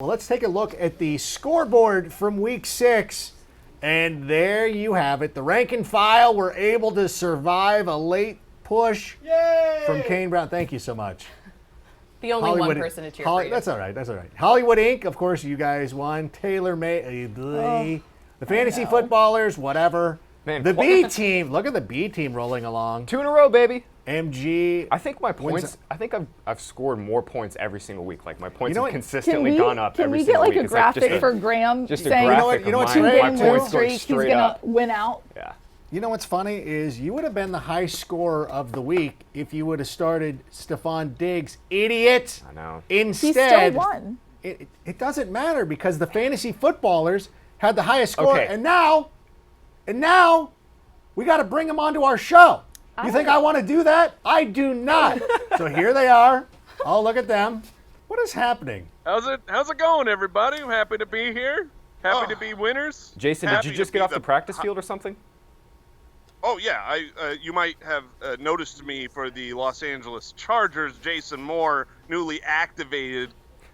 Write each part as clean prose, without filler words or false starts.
Well, let's take a look at the scoreboard from Week 6. And there you have it. The rank and file were able to survive a late push from Kane Brown. Thank you so much. The only Hollywood, one person to cheer for you. That's all right. That's all right. Hollywood Inc., of course, you guys won. Taylor May, the fantasy footballers, whatever. Man, the B team. Look at the B team rolling along. 2 in a row, baby. MG. I think my points. I think I've scored more points every single week. Like my points have consistently gone up every single week. Can we get like a graphic for Graham just saying a graphic you know what's of great? my points going he's straight gonna up. win out? Yeah. You know what's funny is you would have been the high scorer of the week if you would have started Stephon Diggs. Idiot. I know. Instead, He still won. It doesn't matter because the fantasy footballers had the highest score, Okay. and now we got to bring them onto our show. You think I want to do that? I do not. So here they are. Oh, look at them. What is happening? How's it going, everybody? I'm happy to be here. Happy to be winners. Jason, did you just get off the practice field or something? Oh yeah, you might have noticed me for the Los Angeles Chargers. Jason Moore, newly activated.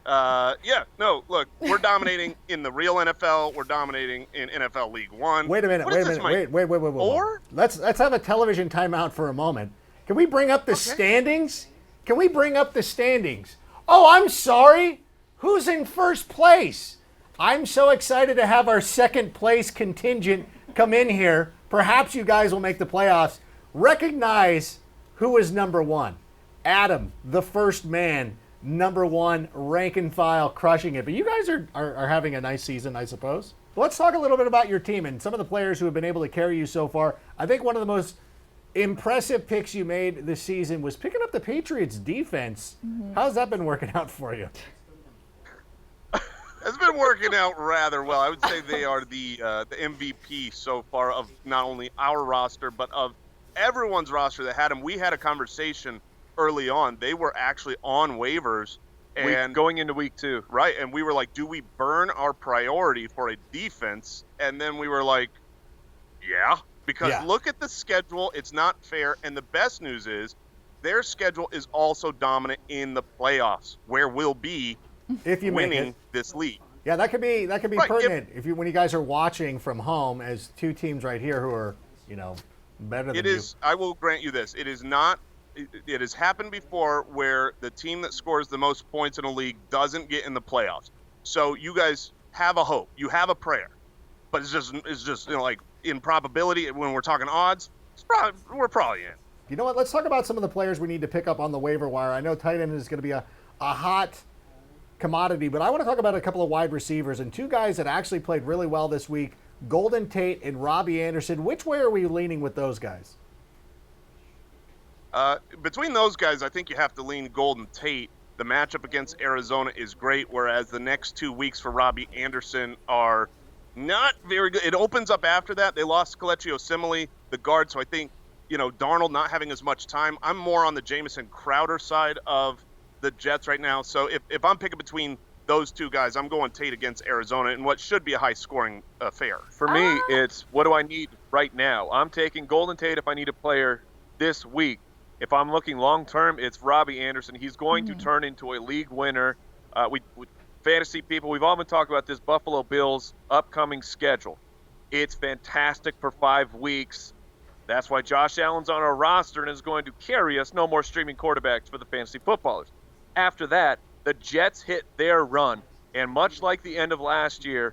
Look, we're dominating in the real NFL. We're dominating in NFL League One. Wait a minute. Wait. Or? Let's have a television timeout for a moment. Can we bring up the standings? Can we bring up the standings? Oh, I'm sorry. Who's in first place? I'm so excited to have our second place contingent come in here. Perhaps you guys will make the playoffs. Recognize who is number one. Adam, the first man, number one, rank and file, crushing it. But you guys are having a nice season, I suppose. Let's talk a little bit about your team and some of the players who have been able to carry you so far. I think one of the most impressive picks you made this season was picking up the Patriots defense. How's that been working out for you? It's been working out rather well. I would say they are the MVP so far of not only our roster, but of everyone's roster that had them. We had a conversation early on. They were actually on waivers. And going into week 2. Right, and we were like, do we burn our priority for a defense? And then we were like, yeah. Because look at the schedule. It's not fair. And the best news is their schedule is also dominant in the playoffs, where we'll be if you winning this league. Yeah, that could be pertinent when you guys are watching from home as two teams right here who are, better than you. I will grant you this. It is not. It has happened before where the team that scores the most points in a league doesn't get in the playoffs. So you guys have a hope. You have a prayer. But it's just like in probability when we're talking odds, we're probably in. You know what? Let's talk about some of the players we need to pick up on the waiver wire. I know tight end is going to be a hot commodity, but I want to talk about a couple of wide receivers and two guys that actually played really well this week, Golden Tate and Robbie Anderson. Which way are we leaning with those guys? Between those guys, I think you have to lean Golden Tate. The matchup against Arizona is great, whereas the next 2 weeks for Robbie Anderson are not very good. It opens up after that. They lost Kelechi Osemele, the guard, so I think, Darnold not having as much time. I'm more on the Jamison Crowder side of the Jets right now. So if I'm picking between those two guys, I'm going Tate against Arizona in what should be a high-scoring affair. For me, it's what do I need right now? I'm taking Golden Tate if I need a player this week. If I'm looking long-term, it's Robbie Anderson. He's going to turn into a league winner. We fantasy people, we've all been talking about this Buffalo Bills upcoming schedule. It's fantastic for 5 weeks. That's why Josh Allen's on our roster and is going to carry us. No more streaming quarterbacks for the fantasy footballers. After that, the Jets hit their run. And much like the end of last year,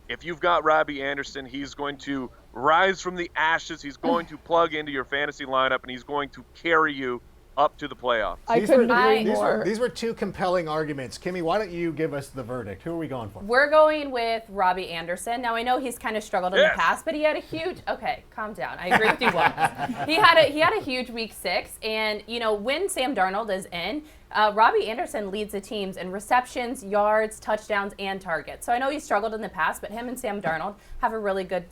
if you've got Robbie Anderson, he's going to rise from the ashes. He's going to plug into your fantasy lineup, and he's going to carry you up to the playoffs. I couldn't agree more. These were two compelling arguments. Kimmi, why don't you give us the verdict? Who are we going for? We're going with Robbie Anderson. Now, I know he's kind of struggled in the past, but he had a huge – okay, calm down. I agree with you once. He had a huge week 6, and, when Sam Darnold is in, Robbie Anderson leads the teams in receptions, yards, touchdowns, and targets. So I know he struggled in the past, but him and Sam Darnold have a really good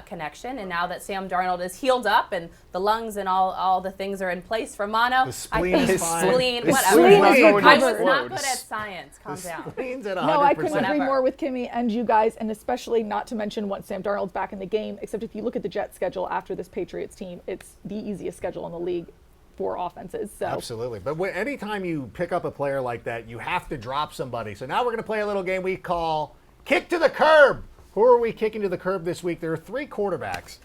connection. And now that Sam Darnold is healed up and the lungs and all the things are in place for mono, The spleen is fine. Spleen, The whatever. spleen I is was going not to good at science. Calm down. Spleen's at 100%. No, I couldn't agree Whatever. more with Kimmi and you guys, and especially not to mention once Sam Darnold's back in the game, except if you look at the Jets schedule after this Patriots team, it's the easiest schedule in the league 4 offenses. So Absolutely. But anytime you pick up a player like that, you have to drop somebody. So now we're going to play a little game we call Kick to the Curb. Who are we kicking to the curb this week? There are 3 quarterbacks.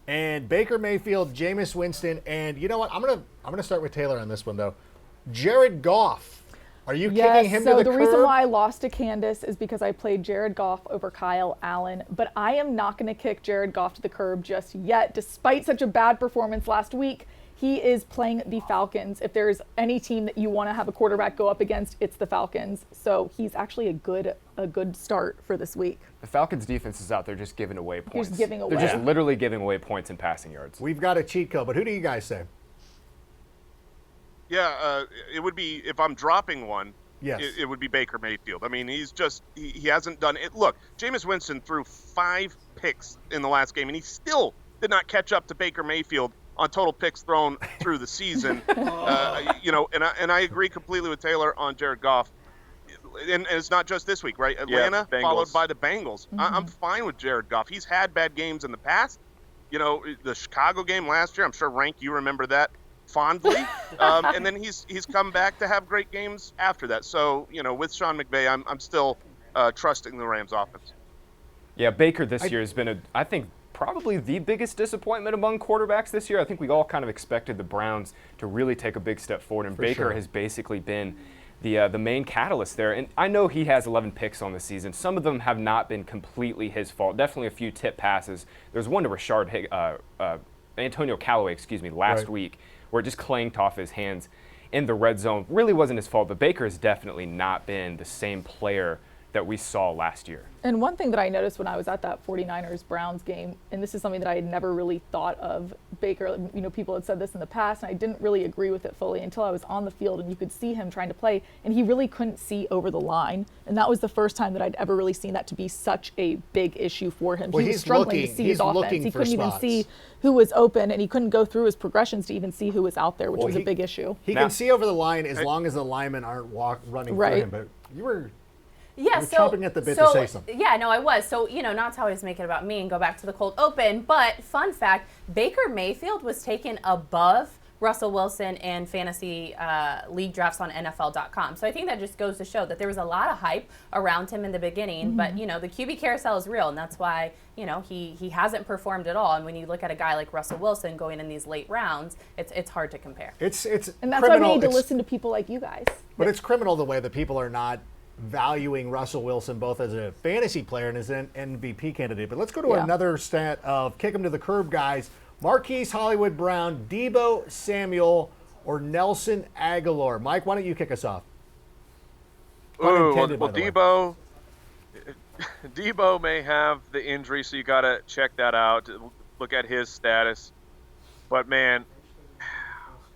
And Baker Mayfield, Jameis Winston, and you know what? I'm gonna start with Taylor on this one, though. Jared Goff. Are you kicking him to the curb? So the reason why I lost to Candace is because I played Jared Goff over Kyle Allen. But I am not going to kick Jared Goff to the curb just yet, despite such a bad performance last week. He is playing the Falcons. If there's any team that you want to have a quarterback go up against, it's the Falcons. So he's actually a good start for this week. The Falcons' defense is out there just giving away points. Just giving away. They're just literally giving away points in passing yards. We've got a cheat code, but who do you guys say? Yeah, it would be, if I'm dropping one, Yes. it would be Baker Mayfield. I mean, he hasn't done it. Look, Jameis Winston threw 5 picks in the last game, and he still did not catch up to Baker Mayfield on total picks thrown through the season. And I agree completely with Taylor on Jared Goff. And it's not just this week, right? Atlanta followed by the Bengals. I'm fine with Jared Goff. He's had bad games in the past. The Chicago game last year, I'm sure, Rank, you remember that fondly. And then he's come back to have great games after that. So, with Sean McVay, I'm still trusting the Rams offense. Yeah, Baker this year has been, I think, probably the biggest disappointment among quarterbacks this year. I think we all kind of expected the Browns to really take a big step forward, and Baker has basically been the main catalyst there. And I know he has 11 picks on the season. Some of them have not been completely his fault. Definitely a few tip passes. There's one to Antonio Callaway, last week, where it just clanked off his hands in the red zone. Really wasn't his fault, but Baker has definitely not been the same player that we saw last year. And one thing that I noticed when I was at that 49ers-Browns game, and this is something that I had never really thought of Baker, people had said this in the past, and I didn't really agree with it fully until I was on the field and you could see him trying to play, and he really couldn't see over the line. And that was the first time that I'd ever really seen that to be such a big issue for him. Well, he was struggling to see his offense. He couldn't even spots. see who was open, and he couldn't go through his progressions to even see who was out there, which was a big issue. He can see over the line as long as the linemen aren't running through him. But you were... Yeah, chomping at the bit to say something. Yeah, no, I was. So, not to always make it about me and go back to the cold open, but fun fact, Baker Mayfield was taken above Russell Wilson in fantasy league drafts on NFL.com. So I think that just goes to show that there was a lot of hype around him in the beginning, but, the QB carousel is real, and that's why, he hasn't performed at all. And when you look at a guy like Russell Wilson going in these late rounds, it's hard to compare. And that's why we need to listen to people like you guys. But it's criminal the way that people are not valuing Russell Wilson both as a fantasy player and as an MVP candidate. But let's go to another stat of kick him to the curb, guys. Marquise Hollywood Brown, Deebo Samuel, or Nelson Aguilar. Mike, why don't you kick us off? Deebo may have the injury, so you got to check that out. Look at his status. But, man,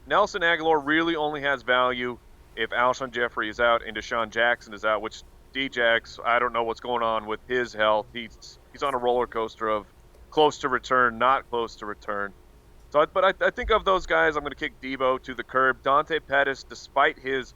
Nelson Aguilar really only has value if Alshon Jeffrey is out and Deshaun Jackson is out, which D-Jax, I don't know what's going on with his health. He's on a roller coaster of close to return, not close to return. But I think of those guys, I'm going to kick Deebo to the curb. Donte Pettis, despite his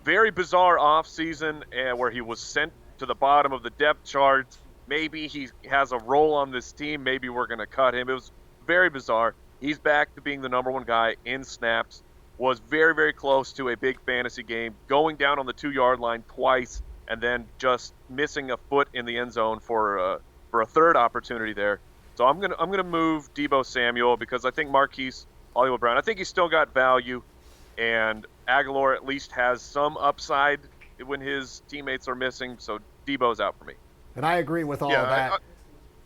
very bizarre offseason where he was sent to the bottom of the depth chart, maybe he has a role on this team, maybe we're going to cut him. It was very bizarre. He's back to being the number 1 guy in snaps. Was very, very close to a big fantasy game, going down on the 2-yard line twice, and then just missing a foot in the end zone for a third opportunity there. So I'm gonna move Deebo Samuel because I think Marquise Hollywood Brown, I think he's still got value, and Aguilar at least has some upside when his teammates are missing. So Deebo's out for me. And I agree with all of that.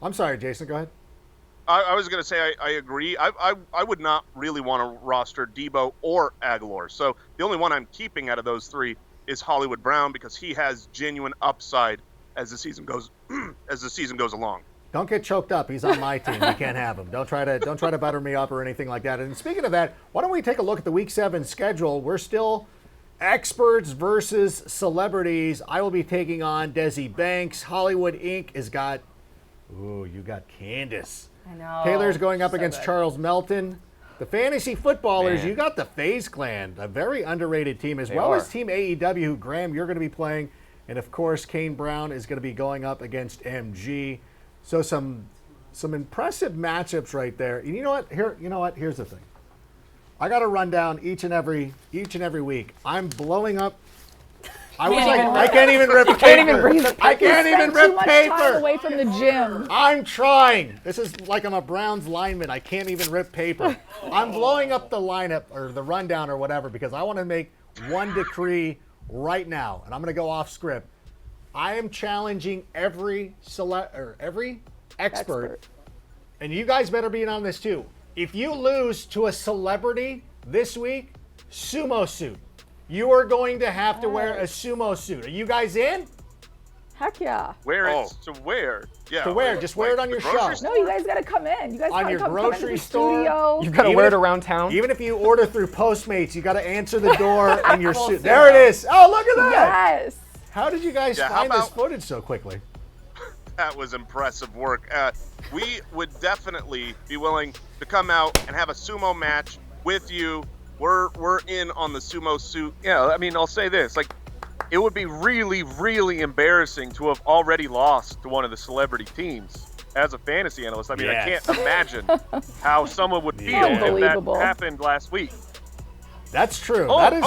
I'm sorry, Jason. Go ahead. I was going to say I agree. I would not really want to roster Deebo or Aguilar. So the only one I'm keeping out of those 3 is Hollywood Brown because he has genuine upside as the season goes along. Don't get choked up. He's on my team. You can't have him. Don't try to butter me up or anything like that. And speaking of that, why don't we take a look at the Week 7 schedule? We're still experts versus celebrities. I will be taking on Desi Banks. Hollywood Inc. has got. Ooh, you got Candace. I know. Taylor's going up against good. Charles Melton. The fantasy footballers, Man. you got the FaZe Clan, a very underrated team, as well as Team AEW, who, Graham, you're going to be playing. And, of course, Kane Brown is going to be going up against MG. So some impressive matchups right there. And you know what? Here's the thing. I got to run down each and every week. I'm blowing up. I can't even rip paper. I can't even rip too much paper. time away from the gym. I'm trying. This is like I'm a Browns lineman. I can't even rip paper. I'm blowing up the lineup or the rundown or whatever because I want to make one decree right now, and I'm going to go off script. I am challenging every expert, and you guys better be in on this too. If you lose to a celebrity this week, sumo suit. You are going to have to wear a sumo suit. Are you guys in? Heck yeah. Wear it to wear. Yeah. To wear. Just wear it on your show. No, you guys got to come in. You guys On gotta your come grocery into the store. studio. You've got to wear it around town. Even if you order through Postmates, you got to answer the door in your suit. There it is. Oh, look at that. Yes. How did you guys find this footage so quickly? That was impressive work. We would definitely be willing to come out and have a sumo match with you. We're in on the sumo suit. Yeah, I mean, I'll say this. Like, it would be really, really embarrassing to have already lost to one of the celebrity teams as a fantasy analyst. I mean, I can't imagine how someone would feel if that Unbelievable. happened last week. That's true. Oh, that is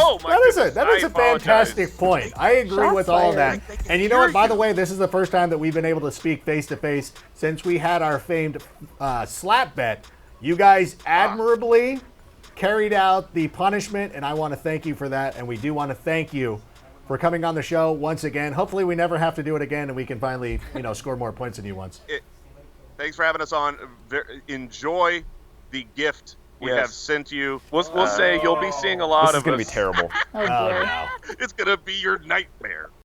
goodness, a fantastic point. I agree Shots with all fired. that. And you know what? By the way, this is the first time that we've been able to speak face to face since we had our famed slap bet. You guys admirably carried out the punishment, and I want to thank you for that. And we do want to thank you for coming on the show once again. Hopefully, we never have to do it again, and we can finally, score more points than you once. Thanks for having us on. Enjoy the gift we have sent you. We'll say you'll be seeing a lot This is of going to us. be terrible. Oh, boy. no. It's gonna be your nightmare.